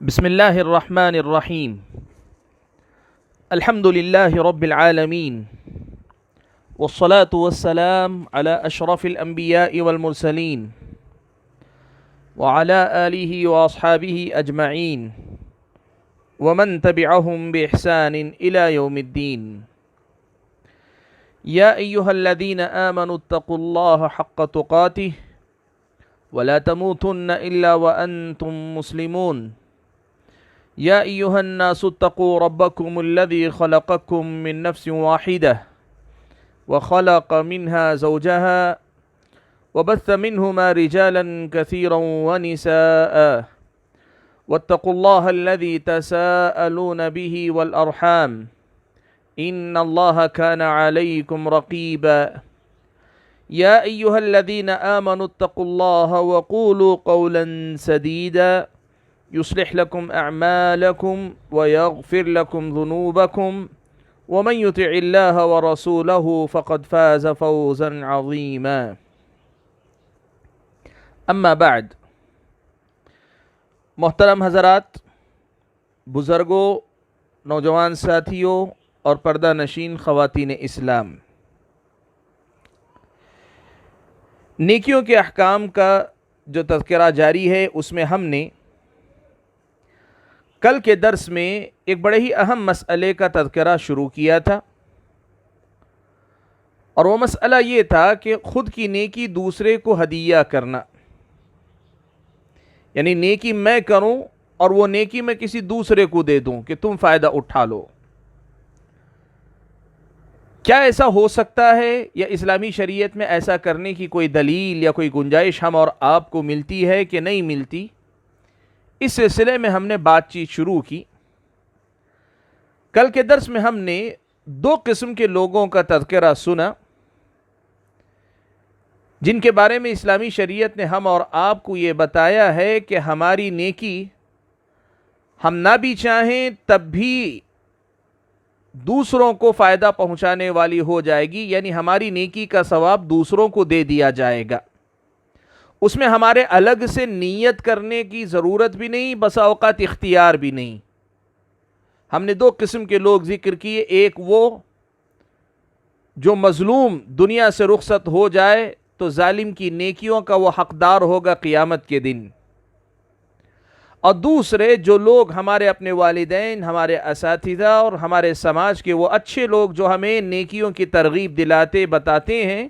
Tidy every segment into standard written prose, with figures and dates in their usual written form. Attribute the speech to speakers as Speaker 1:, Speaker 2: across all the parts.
Speaker 1: بسم الله الرحمن الرحيم. الحمد لله رب العالمين، والصلاة والسلام على أشرف الأنبياء والمرسلين وعلى آله وأصحابه أجمعين ومن تبعهم بإحسان إلى يوم الدين. يا أيها الذين آمنوا اتقوا الله حق تقاته ولا تموتن إلا وأنتم مسلمون. يا أيها الناس اتقوا ربكم الذي خلقكم من نفس واحدة وخلق منها زوجها وبث منهما رجالا كثيرا ونساء واتقوا الله الذي تساءلون به والأرحام إن الله كان عليكم رقيبا. يا أيها الذين آمنوا اتقوا الله وقولوا قولا سديدا يصلح لكم أعمالكم ويغفر لكم ذنوبكم ومن يطع الله ورسوله فقد فاز فوزا عظيما. اما بعد، محترم حضرات، بزرگوں، نوجوان ساتھیوں اور پردہ نشین خواتین اسلام، نیکیوں کے احکام کا جو تذکرہ جاری ہے، اس میں ہم نے کل کے درس میں ایک بڑے ہی اہم مسئلے کا تذکرہ شروع کیا تھا، اور وہ مسئلہ یہ تھا کہ خود کی نیکی دوسرے کو ہدیہ کرنا، یعنی نیکی میں کروں اور وہ نیکی میں کسی دوسرے کو دے دوں کہ تم فائدہ اٹھا لو۔ کیا ایسا ہو سکتا ہے، یا اسلامی شریعت میں ایسا کرنے کی کوئی دلیل یا کوئی گنجائش ہم اور آپ کو ملتی ہے کہ نہیں ملتی؟ اس سلسلے میں ہم نے بات چیت شروع کی۔ کل کے درس میں ہم نے دو قسم کے لوگوں کا تذکرہ سنا، جن کے بارے میں اسلامی شریعت نے ہم اور آپ کو یہ بتایا ہے کہ ہماری نیکی ہم نہ بھی چاہیں تب بھی دوسروں کو فائدہ پہنچانے والی ہو جائے گی، یعنی ہماری نیکی کا ثواب دوسروں کو دے دیا جائے گا۔ اس میں ہمارے الگ سے نیت کرنے کی ضرورت بھی نہیں، بسا اوقات اختیار بھی نہیں۔ ہم نے دو قسم کے لوگ ذکر کیے، ایک وہ جو مظلوم دنیا سے رخصت ہو جائے تو ظالم کی نیکیوں کا وہ حقدار ہوگا قیامت کے دن، اور دوسرے جو لوگ ہمارے اپنے والدین، ہمارے اساتذہ اور ہمارے سماج کے وہ اچھے لوگ جو ہمیں نیکیوں کی ترغیب دلاتے بتاتے ہیں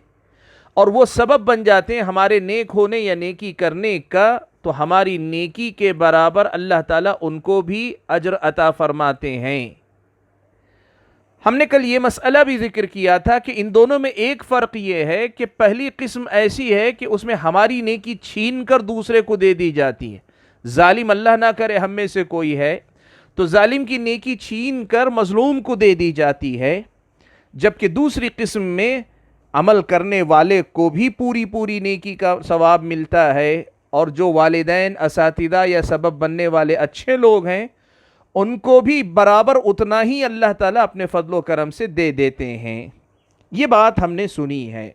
Speaker 1: اور وہ سبب بن جاتے ہیں ہمارے نیک ہونے یا نیکی کرنے کا، تو ہماری نیکی کے برابر اللہ تعالیٰ ان کو بھی اجر عطا فرماتے ہیں۔ ہم نے کل یہ مسئلہ بھی ذکر کیا تھا کہ ان دونوں میں ایک فرق یہ ہے کہ پہلی قسم ایسی ہے کہ اس میں ہماری نیکی چھین کر دوسرے کو دے دی جاتی ہے۔ ظالم اللہ نہ کرے ہم میں سے کوئی ہے تو ظالم کی نیکی چھین کر مظلوم کو دے دی جاتی ہے، جبکہ دوسری قسم میں عمل کرنے والے کو بھی پوری نیکی کا ثواب ملتا ہے، اور جو والدین، اساتذہ یا سبب بننے والے اچھے لوگ ہیں ان کو بھی برابر اتنا ہی اللہ تعالیٰ اپنے فضل و کرم سے دے دیتے ہیں۔ یہ بات ہم نے سنی ہے۔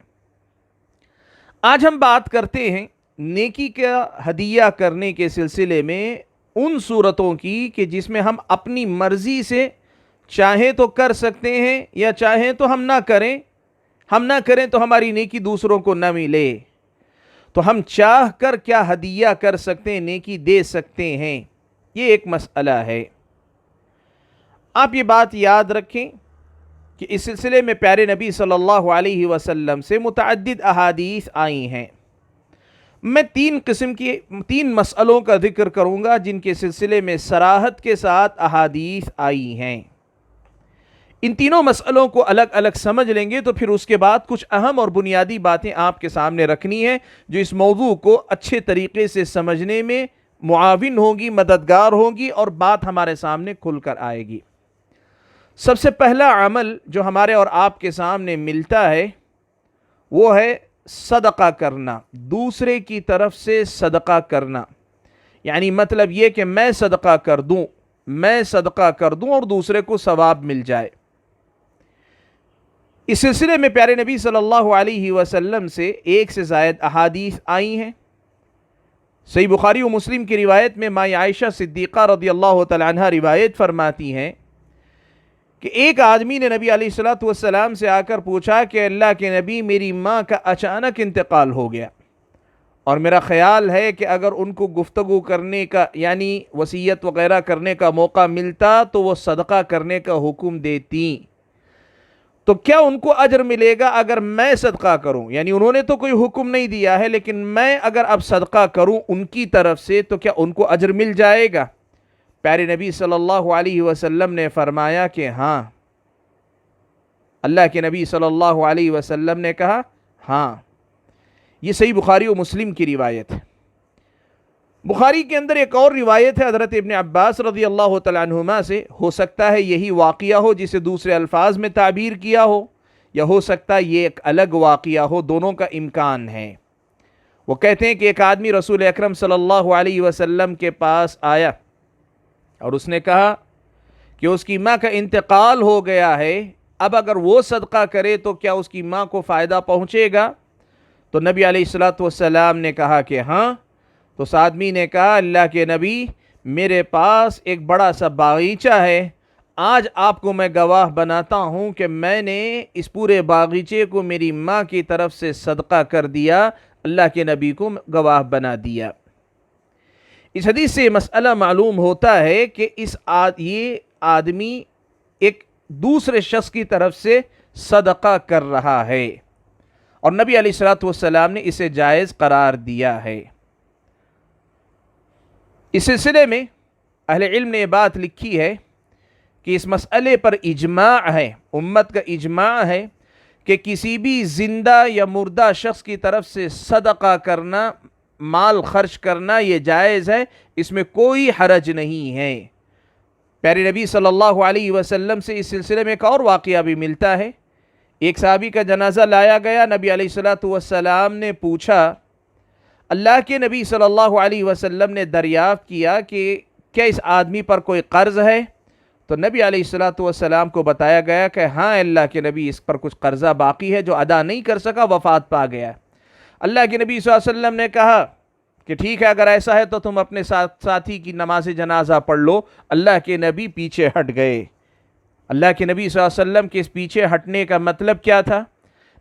Speaker 1: آج ہم بات کرتے ہیں نیکی کا ہدیہ کرنے کے سلسلے میں ان صورتوں کی کہ جس میں ہم اپنی مرضی سے چاہیں تو کر سکتے ہیں یا چاہیں تو ہم نہ کریں، ہم نہ کریں تو ہماری نیکی دوسروں کو نہ ملے، تو ہم چاہ کر کیا ہدیہ کر سکتے ہیں، نیکی دے سکتے ہیں، یہ ایک مسئلہ ہے۔ آپ یہ بات یاد رکھیں کہ اس سلسلے میں پیارے نبی صلی اللہ علیہ وسلم سے متعدد احادیث آئی ہیں۔ میں تین مسئلوں کا ذکر کروں گا جن کے سلسلے میں صراحت کے ساتھ احادیث آئی ہیں۔ ان تینوں مسئلوں کو الگ الگ سمجھ لیں گے تو پھر اس کے بعد کچھ اہم اور بنیادی باتیں آپ کے سامنے رکھنی ہیں جو اس موضوع کو اچھے طریقے سے سمجھنے میں معاون ہوگی، مددگار ہوگی، اور بات ہمارے سامنے کھل کر آئے گی۔ سب سے پہلا عمل جو ہمارے اور آپ کے سامنے ملتا ہے وہ ہے صدقہ کرنا، دوسرے کی طرف سے صدقہ کرنا، یعنی مطلب یہ کہ میں صدقہ کر دوں اور دوسرے کو ثواب مل جائے۔ اس سلسلے میں پیارے نبی صلی اللہ علیہ وسلم سے ایک سے زائد احادیث آئی ہیں۔ صحیح بخاری و مسلم کی روایت میں ماں عائشہ صدیقہ رضی اللہ تعالی عنہ روایت فرماتی ہیں کہ ایک آدمی نے نبی علیہ الصلوۃ والسلام سے آ کر پوچھا کہ اللہ کے نبی، میری ماں کا اچانک انتقال ہو گیا اور میرا خیال ہے کہ اگر ان کو گفتگو کرنے کا یعنی وصیت وغیرہ کرنے کا موقع ملتا تو وہ صدقہ کرنے کا حکم دیتی، تو کیا ان کو اجر ملے گا اگر میں صدقہ کروں؟ یعنی انہوں نے تو کوئی حکم نہیں دیا ہے، لیکن میں اگر اب صدقہ کروں ان کی طرف سے تو کیا ان کو اجر مل جائے گا؟ پیارے نبی صلی اللہ علیہ وسلم نے فرمایا کہ ہاں۔ اللہ کے نبی صلی اللہ علیہ وسلم نے کہا ہاں۔ یہ صحیح بخاری و مسلم کی روایت ہے۔ بخاری کے اندر ایک اور روایت ہے حضرت ابن عباس رضی اللہ تعالیٰ عنہما سے، ہو سکتا ہے یہی واقعہ ہو جسے دوسرے الفاظ میں تعبیر کیا ہو، یا ہو سکتا ہے یہ ایک الگ واقعہ ہو، دونوں کا امکان ہے۔ وہ کہتے ہیں کہ ایک آدمی رسول اکرم صلی اللہ علیہ وسلم کے پاس آیا اور اس نے کہا کہ اس کی ماں کا انتقال ہو گیا ہے، اب اگر وہ صدقہ کرے تو کیا اس کی ماں کو فائدہ پہنچے گا؟ تو نبی علیہ الصلوۃ والسلام نے کہا کہ ہاں۔ تو اس آدمی نے کہا اللہ کے نبی، میرے پاس ایک بڑا سا باغیچہ ہے، آج آپ کو میں گواہ بناتا ہوں کہ میں نے اس پورے باغیچے کو میری ماں کی طرف سے صدقہ کر دیا، اللہ کے نبی کو گواہ بنا دیا۔ اس حدیث سے یہ مسئلہ معلوم ہوتا ہے کہ یہ آدمی ایک دوسرے شخص کی طرف سے صدقہ کر رہا ہے اور نبی علیہ الصلوۃ والسلام نے اسے جائز قرار دیا ہے۔ اس سلسلے میں اہل علم نے یہ بات لکھی ہے کہ اس مسئلے پر اجماع ہے، امت کا اجماع ہے کہ کسی بھی زندہ یا مردہ شخص کی طرف سے صدقہ کرنا، مال خرچ کرنا یہ جائز ہے، اس میں کوئی حرج نہیں ہے۔ پیارے نبی صلی اللہ علیہ وسلم سے اس سلسلے میں ایک اور واقعہ بھی ملتا ہے۔ ایک صحابی کا جنازہ لایا گیا، نبی علیہ الصلوۃ والسلام نے پوچھا، اللہ کے نبی صلی اللہ علیہ وسلم نے دریافت کیا کہ کیا اس آدمی پر کوئی قرض ہے؟ تو نبی علیہ الصلوۃ والسلام کو بتایا گیا کہ ہاں اللہ کے نبی، اس پر کچھ قرضہ باقی ہے جو ادا نہیں کر سکا، وفات پا گیا۔ اللہ کے نبی صلی اللہ علیہ وسلم نے کہا کہ ٹھیک ہے، اگر ایسا ہے تو تم اپنے ساتھی کی نماز جنازہ پڑھ لو۔ اللہ کے نبی پیچھے ہٹ گئے۔ اللہ کے نبی صلی اللہ علیہ وسلم کے اس پیچھے ہٹنے کا مطلب کیا تھا؟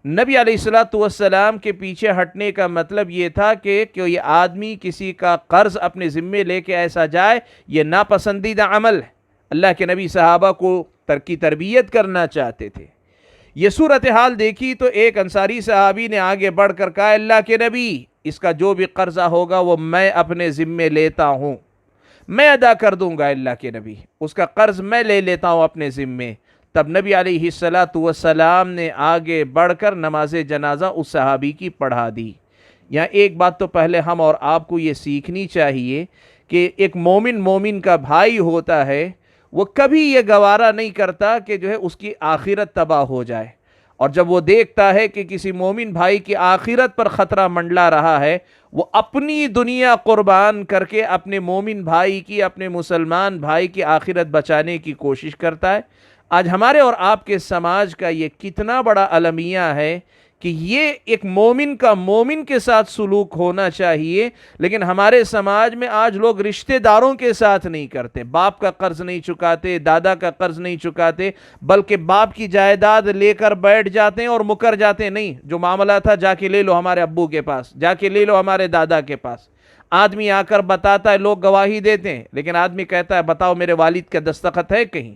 Speaker 1: نبی علیہ الصلوۃ والسلام کے پیچھے ہٹنے کا مطلب یہ تھا کہ یہ آدمی کسی کا قرض اپنے ذمے لے کے ایسا جائے، یہ ناپسندیدہ عمل ہے۔ اللہ کے نبی صحابہ کو تربیت کرنا چاہتے تھے۔ یہ صورتحال دیکھی تو ایک انصاری صحابی نے آگے بڑھ کر کہا، اللہ کے نبی، اس کا جو بھی قرضہ ہوگا وہ میں اپنے ذمے لیتا ہوں، میں ادا کر دوں گا، اللہ کے نبی، اس کا قرض میں لے لیتا ہوں اپنے ذمے۔ تب نبی علیہ الصلوۃ والسلام نے آگے بڑھ کر نماز جنازہ اس صحابی کی پڑھا دی۔ یہاں ایک بات تو پہلے ہم اور آپ کو یہ سیکھنی چاہیے کہ ایک مومن کا بھائی ہوتا ہے، وہ کبھی یہ گوارا نہیں کرتا کہ جو ہے اس کی آخرت تباہ ہو جائے، اور جب وہ دیکھتا ہے کہ کسی مومن بھائی کی آخرت پر خطرہ منڈلا رہا ہے، وہ اپنی دنیا قربان کر کے اپنے مومن بھائی کی، اپنے مسلمان بھائی کی آخرت بچانے کی کوشش کرتا ہے۔ آج ہمارے اور آپ کے سماج کا یہ کتنا بڑا المیہ ہے کہ یہ ایک مومن کا مومن کے ساتھ سلوک ہونا چاہیے، لیکن ہمارے سماج میں آج لوگ رشتہ داروں کے ساتھ نہیں کرتے، باپ کا قرض نہیں چکاتے، دادا کا قرض نہیں چکاتے، بلکہ باپ کی جائیداد لے کر بیٹھ جاتے ہیں اور مکر جاتے ہیں، نہیں جو معاملہ تھا جا کے لے لو ہمارے ابو کے پاس، جا کے لے لو ہمارے دادا کے پاس۔ آدمی آ کر بتاتا ہے، لوگ گواہی دیتے ہیں، لیکن آدمی کہتا ہے بتاؤ میرے والد کا دستخط ہے کہیں؟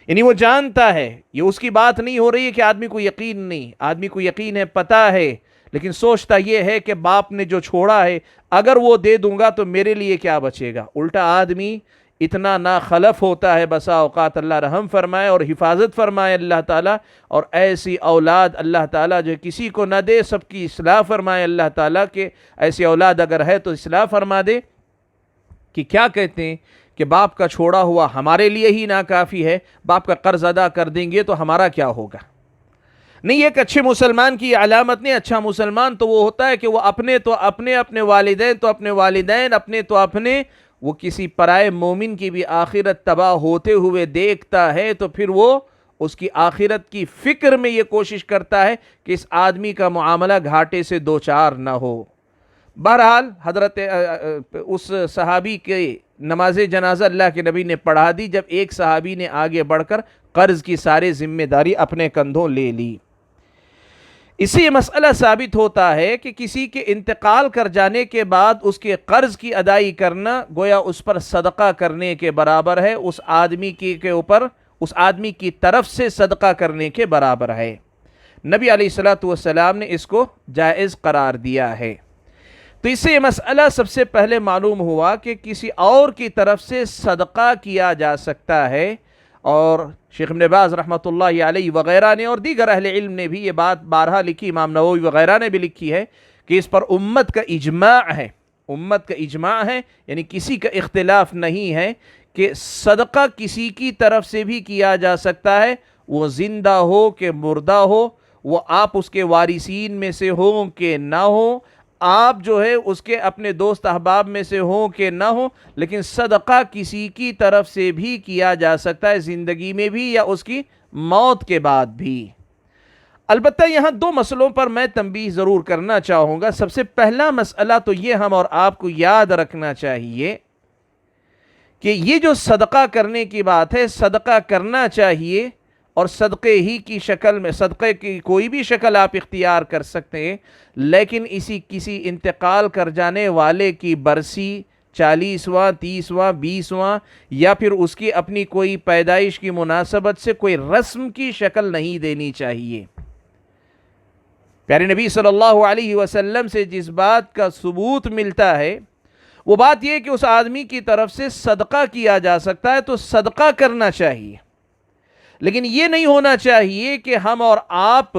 Speaker 1: یعنی وہ جانتا ہے، یہ اس کی بات نہیں ہو رہی ہے کہ آدمی کو یقین نہیں، آدمی کو یقین ہے، پتہ ہے، لیکن سوچتا یہ ہے کہ باپ نے جو چھوڑا ہے اگر وہ دے دوں گا تو میرے لیے کیا بچے گا۔ الٹا آدمی اتنا ناخلف ہوتا ہے بسا اوقات، اللہ رحم فرمائے اور حفاظت فرمائے اللہ تعالیٰ، اور ایسی اولاد اللہ تعالیٰ جو کسی کو نہ دے، سب کی اصلاح فرمائے اللہ تعالیٰ، کہ ایسی اولاد اگر ہے تو اصلاح فرما دے۔ کہ کیا کہتے ہیں کہ باپ کا چھوڑا ہوا ہمارے لیے ہی ناکافی ہے، باپ کا قرض ادا کر دیں گے تو ہمارا کیا ہوگا؟ نہیں، ایک اچھے مسلمان کی علامت نہیں، اچھا مسلمان تو وہ ہوتا ہے کہ وہ اپنے والدین تو اپنے والدین، اپنے تو اپنے، وہ کسی پرائے مومن کی بھی آخرت تباہ ہوتے ہوئے دیکھتا ہے تو پھر وہ اس کی آخرت کی فکر میں یہ کوشش کرتا ہے کہ اس آدمی کا معاملہ گھاٹے سے دوچار نہ ہو۔ بہرحال حضرت اس صحابی کے نماز جنازہ اللہ کے نبی نے پڑھا دی جب ایک صحابی نے آگے بڑھ کر قرض کی ساری ذمہ داری اپنے کندھوں لے لی۔ اس سے یہ مسئلہ ثابت ہوتا ہے کہ کسی کے انتقال کر جانے کے بعد اس کے قرض کی ادائی کرنا گویا اس پر صدقہ کرنے کے برابر ہے، اس آدمی کے اوپر اس آدمی کی طرف سے صدقہ کرنے کے برابر ہے۔ نبی علیہ الصلوۃ والسلام نے اس کو جائز قرار دیا ہے۔ تو اس سے یہ مسئلہ سب سے پہلے معلوم ہوا کہ کسی اور کی طرف سے صدقہ کیا جا سکتا ہے، اور شیخ ابن باز رحمۃ اللہ علیہ وغیرہ نے اور دیگر اہل علم نے بھی یہ بات بارہا لکھی، امام نووی وغیرہ نے بھی لکھی ہے کہ اس پر امت کا اجماع ہے، امت کا اجماع ہے، یعنی کسی کا اختلاف نہیں ہے کہ صدقہ کسی کی طرف سے بھی کیا جا سکتا ہے، وہ زندہ ہو کہ مردہ ہو، وہ آپ اس کے وارثین میں سے ہوں کہ نہ ہوں، آپ جو ہے اس کے اپنے دوست احباب میں سے ہوں کہ نہ ہوں، لیکن صدقہ کسی کی طرف سے بھی کیا جا سکتا ہے، زندگی میں بھی یا اس کی موت کے بعد بھی۔ البتہ یہاں دو مسئلوں پر میں تنبیہ ضرور کرنا چاہوں گا۔ سب سے پہلا مسئلہ تو یہ ہم اور آپ کو یاد رکھنا چاہیے کہ یہ جو صدقہ کرنے کی بات ہے، صدقہ کرنا چاہیے، اور صدقے ہی کی شکل میں، صدقے کی کوئی بھی شکل آپ اختیار کر سکتے ہیں، لیکن کسی انتقال کر جانے والے کی برسی 40واں 30واں 20واں یا پھر اس کی اپنی کوئی پیدائش کی مناسبت سے کوئی رسم کی شکل نہیں دینی چاہیے۔ پیارے نبی صلی اللہ علیہ وسلم سے جس بات کا ثبوت ملتا ہے وہ بات یہ کہ اس آدمی کی طرف سے صدقہ کیا جا سکتا ہے، تو صدقہ کرنا چاہیے، لیکن یہ نہیں ہونا چاہیے کہ ہم اور آپ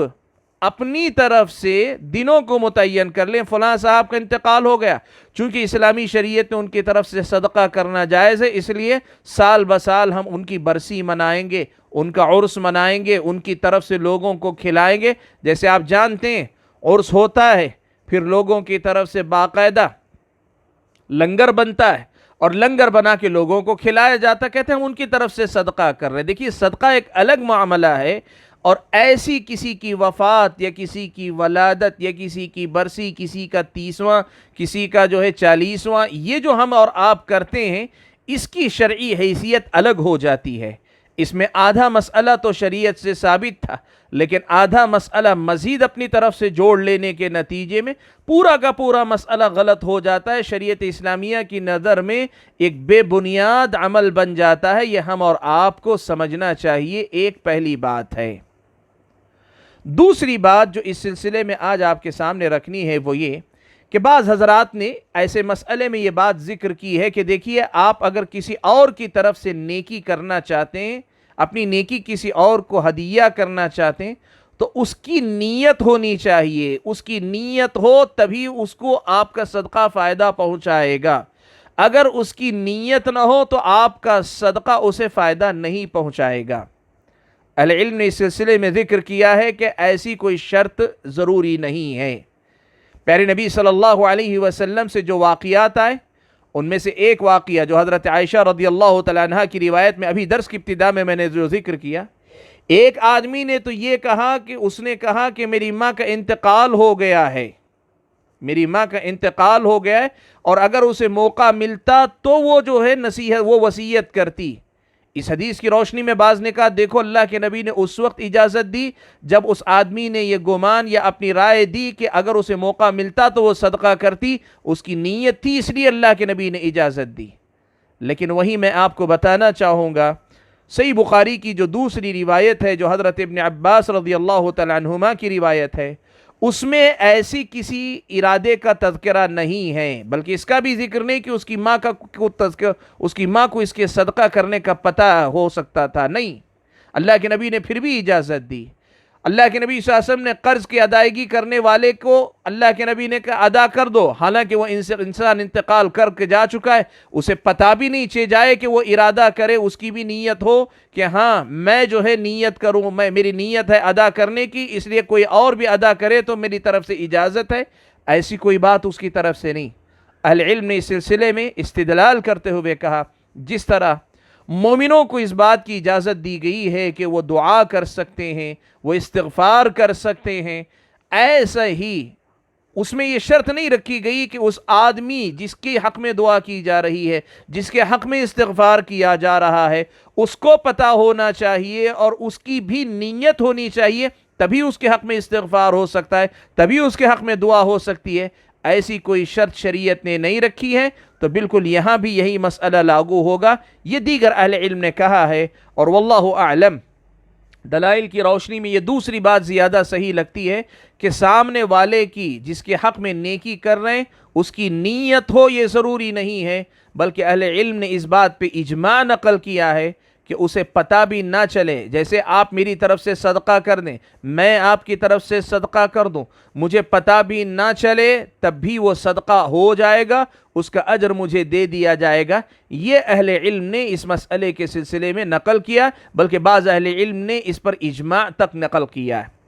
Speaker 1: اپنی طرف سے دنوں کو متعین کر لیں، فلاں صاحب کا انتقال ہو گیا، چونکہ اسلامی شریعت میں ان کی طرف سے صدقہ کرنا جائز ہے، اس لیے سال بسال ہم ان کی برسی منائیں گے، ان کا عرس منائیں گے، ان کی طرف سے لوگوں کو کھلائیں گے۔ جیسے آپ جانتے ہیں عرس ہوتا ہے، پھر لوگوں کی طرف سے باقاعدہ لنگر بنتا ہے، اور لنگر بنا کے لوگوں کو کھلایا جاتا، کہتے ہیں ہم ان کی طرف سے صدقہ کر رہے ہیں۔ دیکھیے صدقہ ایک الگ معاملہ ہے، اور ایسی کسی کی وفات یا کسی کی ولادت یا کسی کی برسی، کسی کا 30واں، کسی کا جو ہے 40واں، یہ جو ہم اور آپ کرتے ہیں، اس کی شرعی حیثیت الگ ہو جاتی ہے۔ اس میں آدھا مسئلہ تو شریعت سے ثابت تھا، لیکن آدھا مسئلہ مزید اپنی طرف سے جوڑ لینے کے نتیجے میں پورا کا پورا مسئلہ غلط ہو جاتا ہے، شریعت اسلامیہ کی نظر میں ایک بے بنیاد عمل بن جاتا ہے۔ یہ ہم اور آپ کو سمجھنا چاہیے، ایک پہلی بات ہے۔ دوسری بات جو اس سلسلے میں آج آپ کے سامنے رکھنی ہے وہ یہ کہ بعض حضرات نے ایسے مسئلے میں یہ بات ذکر کی ہے کہ دیکھیے آپ اگر کسی اور کی طرف سے نیکی کرنا چاہتے ہیں، اپنی نیکی کسی اور کو ہدیہ کرنا چاہتے ہیں، تو اس کی نیت ہونی چاہیے، اس کی نیت ہو تبھی اس کو آپ کا صدقہ فائدہ پہنچائے گا۔ اگر اس کی نیت نہ ہو تو آپ کا صدقہ اسے فائدہ نہیں پہنچائے گا۔ اہل علم نے اس سلسلے میں ذکر کیا ہے کہ ایسی کوئی شرط ضروری نہیں ہے۔ پیارے نبی صلی اللہ علیہ وسلم سے جو واقعات آئے، ان میں سے ایک واقعہ جو حضرت عائشہ رضی اللہ تعالیٰ عنہ کی روایت میں ابھی درس کی ابتدا میں نے جو ذکر کیا، ایک آدمی نے تو یہ کہا کہ اس نے کہا کہ میری ماں کا انتقال ہو گیا ہے، میری ماں کا انتقال ہو گیا ہے، اور اگر اسے موقع ملتا تو وہ جو ہے نصیحت، وہ وصیت کرتی۔ اس حدیث کی روشنی میں بعض نے کہا دیکھو اللہ کے نبی نے اس وقت اجازت دی جب اس آدمی نے یہ گمان یا اپنی رائے دی کہ اگر اسے موقع ملتا تو وہ صدقہ کرتی، اس کی نیت تھی اس لیے اللہ کے نبی نے اجازت دی۔ لیکن وہیں میں آپ کو بتانا چاہوں گا، صحیح بخاری کی جو دوسری روایت ہے جو حضرت ابن عباس رضی اللہ تعالیٰ عنہما کی روایت ہے، اس میں ایسی کسی ارادے کا تذکرہ نہیں ہے، بلکہ اس کا بھی ذکر نہیں کہ اس کی ماں کو اس کے صدقہ کرنے کا پتہ ہو سکتا تھا، نہیں، اللہ کے نبی نے پھر بھی اجازت دی۔ اللہ کے نبی صلی اللہ علیہ وسلم نے قرض کی ادائیگی کرنے والے کو اللہ کے نبی نے کہا ادا کر دو، حالانکہ وہ انسان انتقال کر کے جا چکا ہے، اسے پتہ بھی نہیں چل جائے کہ وہ ارادہ کرے، اس کی بھی نیت ہو کہ ہاں میں جو ہے نیت کروں، میری نیت ہے ادا کرنے کی، اس لیے کوئی اور بھی ادا کرے تو میری طرف سے اجازت ہے، ایسی کوئی بات اس کی طرف سے نہیں۔ اہل علم نے اس سلسلے میں استدلال کرتے ہوئے کہا جس طرح مومنوں کو اس بات کی اجازت دی گئی ہے کہ وہ دعا کر سکتے ہیں، وہ استغفار کر سکتے ہیں، ایسا ہی اس میں یہ شرط نہیں رکھی گئی کہ اس آدمی جس کے حق میں دعا کی جا رہی ہے، جس کے حق میں استغفار کیا جا رہا ہے، اس کو پتہ ہونا چاہیے اور اس کی بھی نیت ہونی چاہیے، تبھی اس کے حق میں استغفار ہو سکتا ہے، تبھی اس کے حق میں دعا ہو سکتی ہے۔ ایسی کوئی شرط شریعت نے نہیں رکھی ہے، تو بالکل یہاں بھی یہی مسئلہ لاگو ہوگا۔ یہ دیگر اہل علم نے کہا ہے، اور واللہ اعلم، دلائل کی روشنی میں یہ دوسری بات زیادہ صحیح لگتی ہے کہ سامنے والے کی جس کے حق میں نیکی کر رہے ہیں اس کی نیت ہو یہ ضروری نہیں ہے، بلکہ اہل علم نے اس بات پہ اجماع نقل کیا ہے کہ اسے پتہ بھی نہ چلے۔ جیسے آپ میری طرف سے صدقہ کر دیں، میں آپ کی طرف سے صدقہ کر دوں، مجھے پتہ بھی نہ چلے، تب بھی وہ صدقہ ہو جائے گا، اس کا اجر مجھے دے دیا جائے گا۔ یہ اہل علم نے اس مسئلے کے سلسلے میں نقل کیا، بلکہ بعض اہل علم نے اس پر اجماع تک نقل کیا ہے۔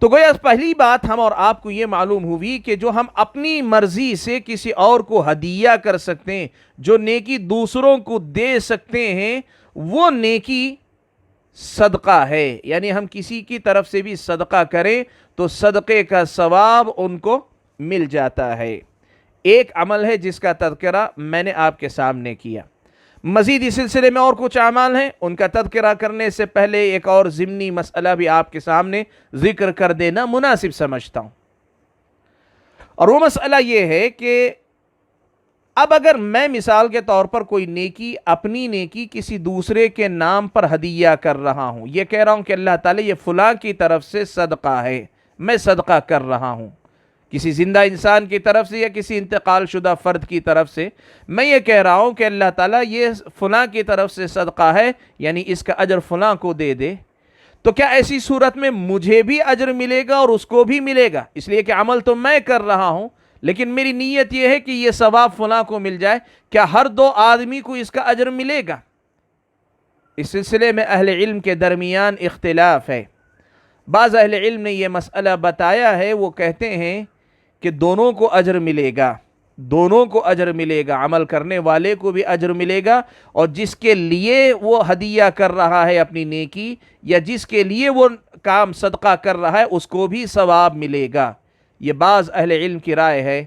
Speaker 1: تو گویا پہلی بات ہم اور آپ کو یہ معلوم ہوئی کہ جو ہم اپنی مرضی سے کسی اور کو ہدیہ کر سکتے ہیں، جو نیکی دوسروں کو دے سکتے ہیں، وہ نیکی صدقہ ہے۔ یعنی ہم کسی کی طرف سے بھی صدقہ کریں تو صدقے کا ثواب ان کو مل جاتا ہے۔ ایک عمل ہے جس کا تذکرہ میں نے آپ کے سامنے کیا۔ مزید اس سلسلے میں اور کچھ اعمال ہیں، ان کا تذکرہ کرنے سے پہلے ایک اور ضمنی مسئلہ بھی آپ کے سامنے ذکر کر دینا مناسب سمجھتا ہوں، اور وہ مسئلہ یہ ہے کہ اب اگر میں مثال کے طور پر کوئی نیکی، اپنی نیکی کسی دوسرے کے نام پر ہدیہ کر رہا ہوں، یہ کہہ رہا ہوں کہ اللہ تعالیٰ یہ فلاں کی طرف سے صدقہ ہے، میں صدقہ کر رہا ہوں، کسی زندہ انسان کی طرف سے یا کسی انتقال شدہ فرد کی طرف سے میں یہ کہہ رہا ہوں کہ اللہ تعالیٰ یہ فلاں کی طرف سے صدقہ ہے، یعنی اس کا اجر فلاں کو دے دے، تو کیا ایسی صورت میں مجھے بھی اجر ملے گا اور اس کو بھی ملے گا؟ اس لیے کہ عمل تو میں کر رہا ہوں، لیکن میری نیت یہ ہے کہ یہ ثواب فلاں کو مل جائے، کیا ہر دو آدمی کو اس کا اجر ملے گا؟ اس سلسلے میں اہل علم کے درمیان اختلاف ہے۔ بعض اہل علم نے یہ مسئلہ بتایا ہے، وہ کہتے ہیں کہ دونوں کو اجر ملے گا، دونوں کو اجر ملے گا، عمل کرنے والے کو بھی اجر ملے گا، اور جس کے لیے وہ ہدیہ کر رہا ہے اپنی نیکی، یا جس کے لیے وہ کام صدقہ کر رہا ہے، اس کو بھی ثواب ملے گا۔ یہ بعض اہل علم کی رائے ہے،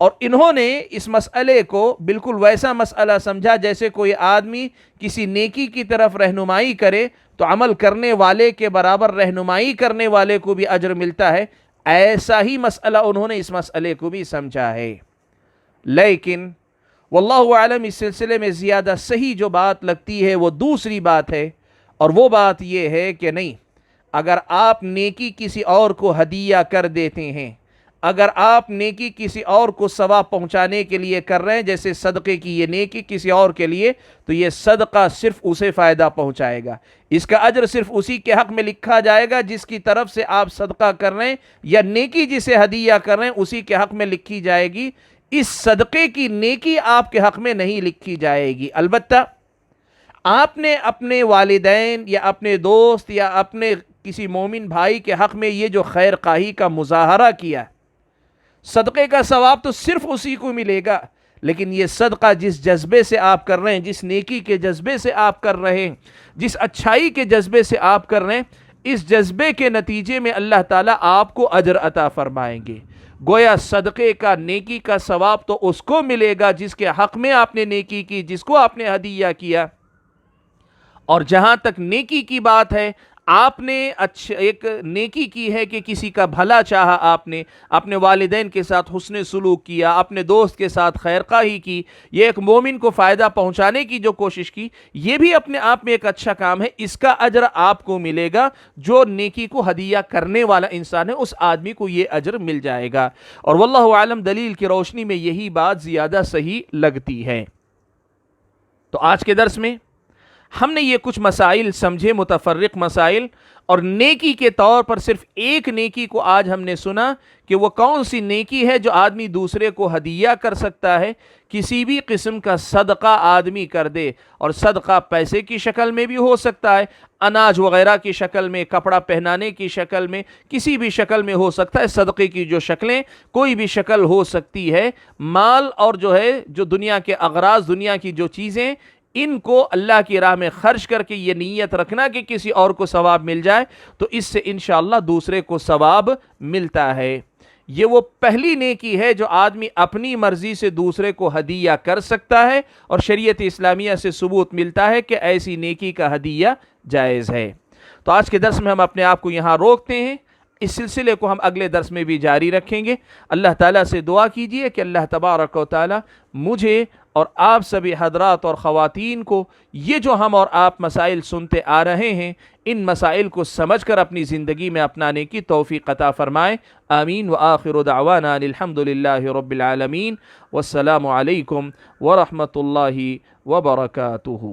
Speaker 1: اور انہوں نے اس مسئلے کو بالکل ویسا مسئلہ سمجھا جیسے کوئی آدمی کسی نیکی کی طرف رہنمائی کرے تو عمل کرنے والے کے برابر رہنمائی کرنے والے کو بھی اجر ملتا ہے، ایسا ہی مسئلہ انہوں نے اس مسئلے کو بھی سمجھا ہے۔ لیکن واللہ اعلم اس سلسلے میں زیادہ صحیح جو بات لگتی ہے وہ دوسری بات ہے، اور وہ بات یہ ہے کہ نہیں، اگر آپ نیکی کسی اور کو ہدیہ کر دیتے ہیں، اگر آپ نیکی کسی اور کو ثواب پہنچانے کے لیے کر رہے ہیں، جیسے صدقے کی یہ نیکی کسی اور کے لیے، تو یہ صدقہ صرف اسے فائدہ پہنچائے گا، اس کا اجر صرف اسی کے حق میں لکھا جائے گا جس کی طرف سے آپ صدقہ کر رہے ہیں، یا نیکی جسے ہدیہ کر رہے ہیں اسی کے حق میں لکھی جائے گی۔ اس صدقے کی نیکی آپ کے حق میں نہیں لکھی جائے گی۔ البتہ آپ نے اپنے والدین یا اپنے دوست یا اپنے کسی مومن بھائی کے حق میں یہ جو خیر خواہی کا مظاہرہ کیا، صدقے کا ثواب تو صرف اسی کو ملے گا، لیکن یہ صدقہ جس جذبے سے آپ کر رہے ہیں، جس نیکی کے جذبے سے آپ کر رہے ہیں، جس اچھائی کے جذبے سے آپ کر رہے ہیں، اس جذبے کے نتیجے میں اللہ تعالیٰ آپ کو اجر عطا فرمائیں گے۔ گویا صدقے کا، نیکی کا ثواب تو اس کو ملے گا جس کے حق میں آپ نے نیکی کی، جس کو آپ نے ہدیہ کیا، اور جہاں تک نیکی کی بات ہے، آپ نے ایک نیکی کی ہے کہ کسی کا بھلا چاہا، آپ نے اپنے والدین کے ساتھ حسن سلوک کیا، اپنے دوست کے ساتھ خیر خواہی کی، یہ ایک مومن کو فائدہ پہنچانے کی جو کوشش کی، یہ بھی اپنے آپ میں ایک اچھا کام ہے، اس کا اجر آپ کو ملے گا۔ جو نیکی کو ہدیہ کرنے والا انسان ہے اس آدمی کو یہ اجر مل جائے گا، اور واللہ عالم دلیل کی روشنی میں یہی بات زیادہ صحیح لگتی ہے۔ تو آج کے درس میں ہم نے یہ کچھ مسائل سمجھے، متفرق مسائل، اور نیکی کے طور پر صرف ایک نیکی کو آج ہم نے سنا کہ وہ کون سی نیکی ہے جو آدمی دوسرے کو ہدیہ کر سکتا ہے۔ کسی بھی قسم کا صدقہ آدمی کر دے، اور صدقہ پیسے کی شکل میں بھی ہو سکتا ہے، اناج وغیرہ کی شکل میں، کپڑا پہنانے کی شکل میں، کسی بھی شکل میں ہو سکتا ہے۔ صدقے کی جو شکلیں کوئی بھی شکل ہو سکتی ہے، مال اور جو دنیا کے اغراض، دنیا کی جو چیزیں، ان کو اللہ کی راہ میں خرچ کر کے یہ نیت رکھنا کہ کسی اور کو ثواب مل جائے، تو اس سے انشاءاللہ دوسرے کو ثواب ملتا ہے۔ یہ وہ پہلی نیکی ہے جو آدمی اپنی مرضی سے دوسرے کو ہدیہ کر سکتا ہے، اور شریعت اسلامیہ سے ثبوت ملتا ہے کہ ایسی نیکی کا ہدیہ جائز ہے۔ تو آج کے درس میں ہم اپنے آپ کو یہاں روکتے ہیں، اس سلسلے کو ہم اگلے درس میں بھی جاری رکھیں گے۔ اللہ تعالیٰ سے دعا کیجئے کہ اللہ تبارک و تعالیٰ مجھے اور آپ سبھی حضرات اور خواتین کو یہ جو ہم اور آپ مسائل سنتے آ رہے ہیں، ان مسائل کو سمجھ کر اپنی زندگی میں اپنانے کی توفیق عطا فرمائے۔ آمین۔ وآخر دعوانا الحمد للہ رب العالمین، والسلام علیکم ورحمۃ اللہ وبرکاتہ۔